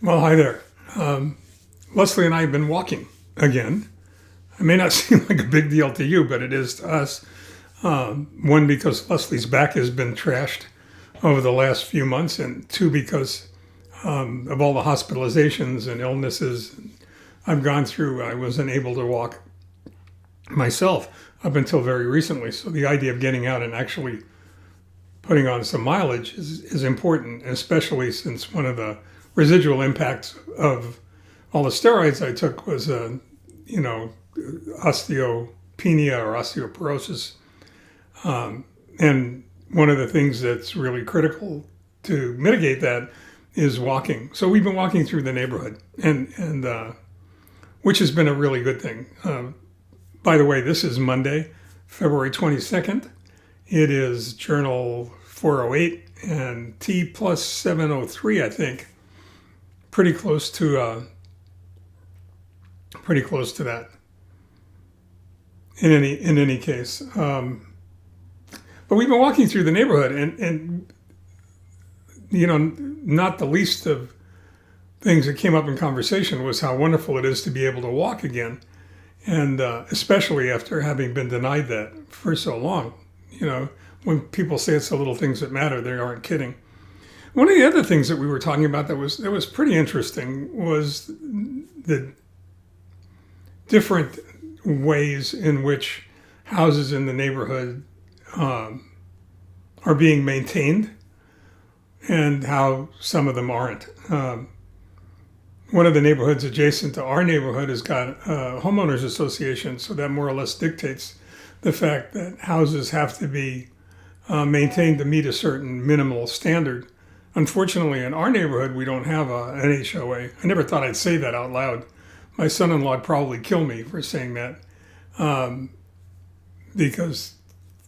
Well, hi there. Lesley and I have been walking again. It may not seem like a big deal to you, but it is to us. One, because Lesley's back has been trashed over the last few months, and two, because of all the hospitalizations and illnesses I've gone through. I wasn't able to walk myself up until very recently. So the idea of getting out and actually putting on some mileage is important, especially since one of the residual impacts of all the steroids I took was, osteopenia or osteoporosis. And one of the things that's really critical to mitigate that is walking. So we've been walking through the neighborhood, and which has been a really good thing. By the way, this is Monday, February 22nd. It is Journal 408 and T+703, I think. Pretty close to that. In any case, but we've been walking through the neighborhood, and not the least of things that came up in conversation was how wonderful it is to be able to walk again, and especially after having been denied that for so long. When people say it's the little things that matter, they aren't kidding. One of the other things that we were talking about that was pretty interesting was the different ways in which houses in the neighborhood are being maintained and how some of them aren't. One of the neighborhoods adjacent to our neighborhood has got a homeowners association, so that more or less dictates the fact that houses have to be maintained to meet a certain minimal standard. Unfortunately, in our neighborhood, we don't have an HOA. I never thought I'd say that out loud. My son-in-law would probably kill me for saying that, because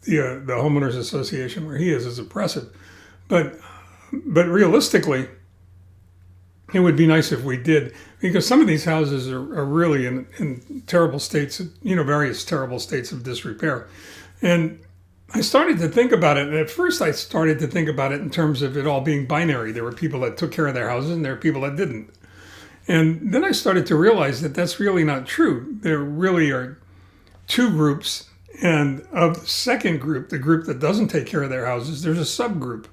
the homeowners association where he is oppressive. But realistically, it would be nice if we did, because some of these houses are really in terrible states, various terrible states of disrepair. And I started to think about it, and at first I started to think about it in terms of it all being binary. There were people that took care of their houses, and there were people that didn't. And then I started to realize that that's really not true. There really are two groups, and of the second group, the group that doesn't take care of their houses, there's a subgroup.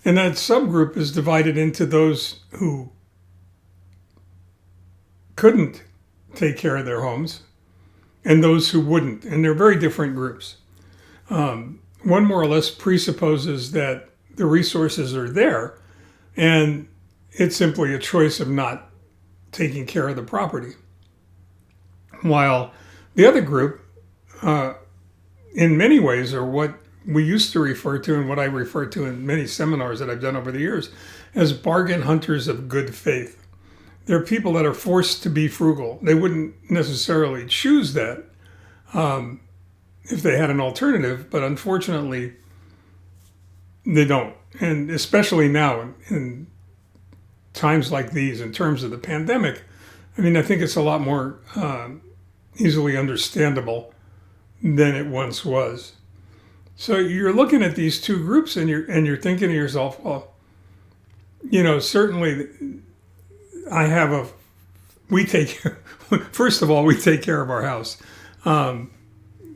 And that subgroup is divided into those who couldn't take care of their homes and those who wouldn't. And they're very different groups. One more or less presupposes that the resources are there, and it's simply a choice of not taking care of the property. While the other group, in many ways, are what we used to refer to, and what I refer to in many seminars that I've done over the years, as bargain hunters of good faith. They're people that are forced to be frugal. They wouldn't necessarily choose that if they had an alternative, but unfortunately, they don't. And especially now, in times like these, in terms of the pandemic, I think it's a lot more easily understandable than it once was. So you're looking at these two groups, and you're thinking to yourself, well, certainly first of all, we take care of our house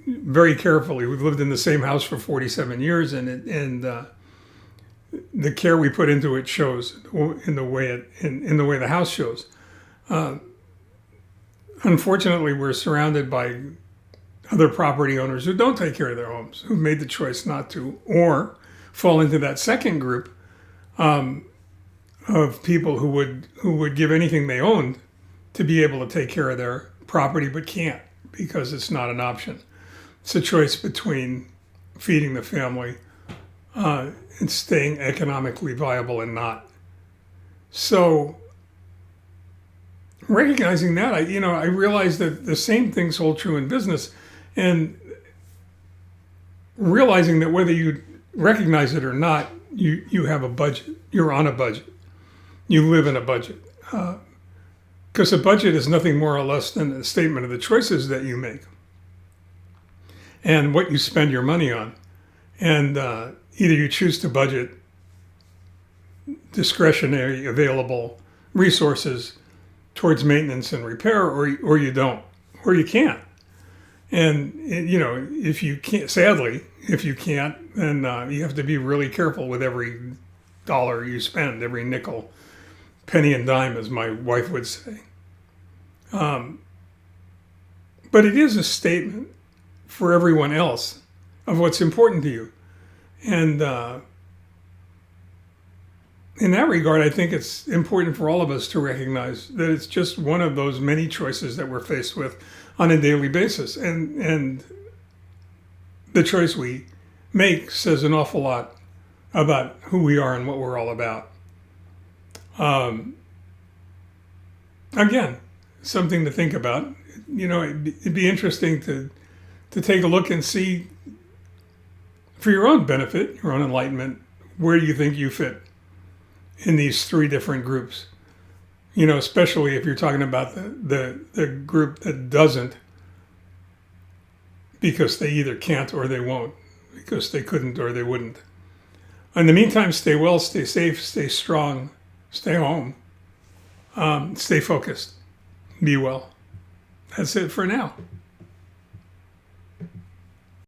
very carefully. We've lived in the same house for 47 years, and the care we put into it shows in the way the house shows. Unfortunately, we're surrounded by other property owners who don't take care of their homes, who've made the choice not to, or fall into that second group of people who would give anything they owned to be able to take care of their property, but can't because it's not an option. It's a choice between feeding the family and staying economically viable and not. So recognizing that, I realized that the same things hold true in business, and realizing that whether you recognize it or not, you have a budget. You're on a budget. You live in a budget. Because a budget is nothing more or less than a statement of the choices that you make and what you spend your money on. And either you choose to budget discretionary, available resources towards maintenance and repair, or you don't, or you can't. And if you can't, sadly, if you can't, then you have to be really careful with every dollar you spend, every nickel, penny and dime, as my wife would say. But it is a statement for everyone else of what's important to you. And in that regard, I think it's important for all of us to recognize that it's just one of those many choices that we're faced with on a daily basis. And the choice we make says an awful lot about who we are and what we're all about. Again, something to think about. It'd be interesting to take a look and see, for your own benefit, your own enlightenment, where do you think you fit in these three different groups? Especially if you're talking about the group that doesn't, because they either can't or they won't, because they couldn't or they wouldn't. In the meantime, stay well, stay safe, stay strong, stay home, stay focused, be well. That's it for now.